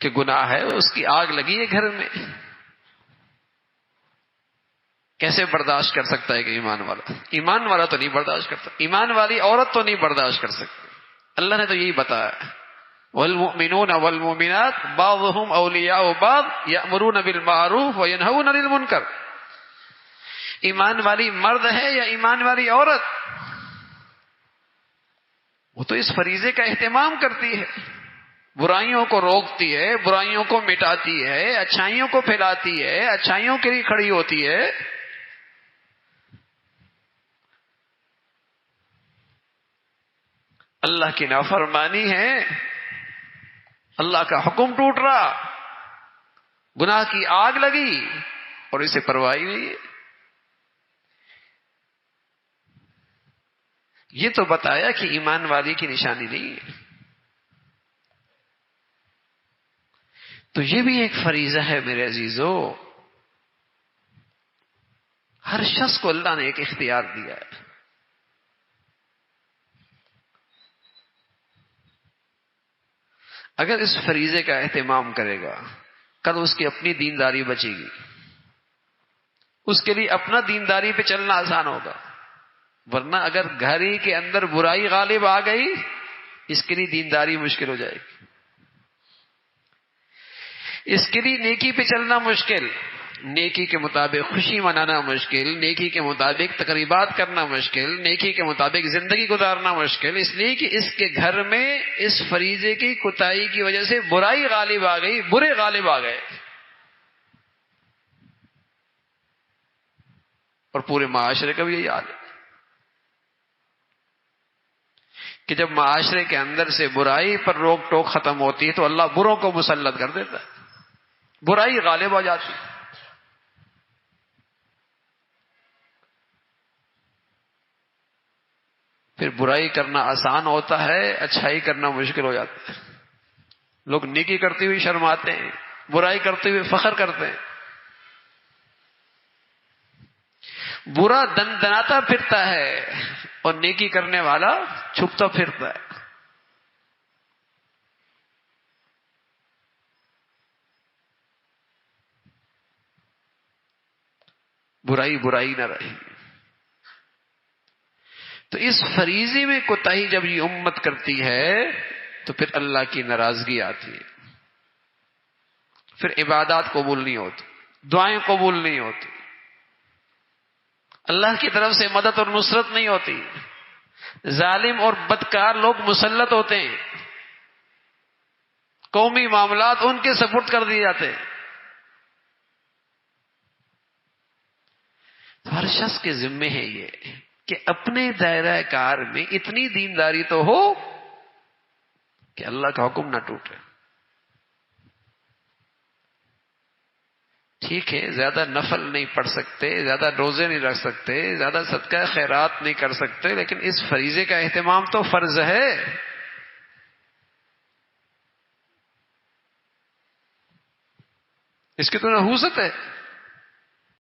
کہ گناہ ہے، اس کی آگ لگی ہے گھر میں، کیسے برداشت کر سکتا ہے کہ ایمان والا تو نہیں برداشت کرتا، ایمان والی عورت تو نہیں برداشت کر سکتی۔ اللہ نے تو یہی بتایا، والمؤمنون والمؤمنات بعضهم اولیاء بعض یأمرون بالمعروف وینہون عن المنکر۔ ایمان والی مرد ہے یا ایمان والی عورت، وہ تو اس فریضے کا اہتمام کرتی ہے، برائیوں کو روکتی ہے، برائیوں کو مٹاتی ہے، اچھائیوں کو پھیلاتی ہے، اچھائیوں کے لیے کھڑی ہوتی ہے۔ اللہ کی نافرمانی ہے، اللہ کا حکم ٹوٹ رہا، گناہ کی آگ لگی اور اسے پرواہ نہیں ہے۔ یہ تو بتایا کہ ایمان والی کی نشانی نہیں ہے۔ تو یہ بھی ایک فریضہ ہے میرے عزیزو، ہر شخص کو اللہ نے ایک اختیار دیا ہے۔ اگر اس فریضے کا اہتمام کرے گا، کل اس کی اپنی دینداری بچے گی، اس کے لیے اپنا دینداری پہ چلنا آسان ہوگا، ورنہ اگر گھر ہی کے اندر برائی غالب آ گئی، اس کے لیے دینداری مشکل ہو جائے گی، اس کے لیے نیکی پہ چلنا مشکل، نیکی کے مطابق خوشی منانا مشکل، نیکی کے مطابق تقریبات کرنا مشکل، نیکی کے مطابق زندگی گزارنا مشکل، اس لیے کہ اس کے گھر میں اس فریضے کی کوتاہی کی وجہ سے برائی غالب آ گئی، برے غالب آ گئے، اور پورے معاشرے کا بھی یہی حال ہے کہ جب معاشرے کے اندر سے برائی پر روک ٹوک ختم ہوتی ہے تو اللہ بروں کو مسلط کر دیتا ہے، برائی غالب ہو جاتی ہے۔ پھر برائی کرنا آسان ہوتا ہے، اچھائی کرنا مشکل ہو جاتا ہے۔ لوگ نیکی کرتے ہوئے شرماتے ہیں، برائی کرتے ہوئے فخر کرتے ہیں، برا دندناتا پھرتا ہے اور نیکی کرنے والا چھپتا پھرتا ہے۔ برائی برائی نہ رہی۔ تو اس فریضے میں کوتاہی جب یہ امت کرتی ہے تو پھر اللہ کی ناراضگی آتی ہے، پھر عبادات قبول نہیں ہوتی، دعائیں قبول نہیں ہوتی، اللہ کی طرف سے مدد اور نصرت نہیں ہوتی، ظالم اور بدکار لوگ مسلط ہوتے ہیں، قومی معاملات ان کے سپرد کر دیے جاتے ہیں۔ ہر شخص کے ذمے ہے یہ کہ اپنے دائرہ کار میں اتنی دینداری تو ہو کہ اللہ کا حکم نہ ٹوٹے۔ ٹھیک ہے، زیادہ نفل نہیں پڑھ سکتے، زیادہ روزے نہیں رکھ سکتے، زیادہ صدقہ خیرات نہیں کر سکتے، لیکن اس فریضے کا اہتمام تو فرض ہے۔ اس کی تو نحوست ہے۔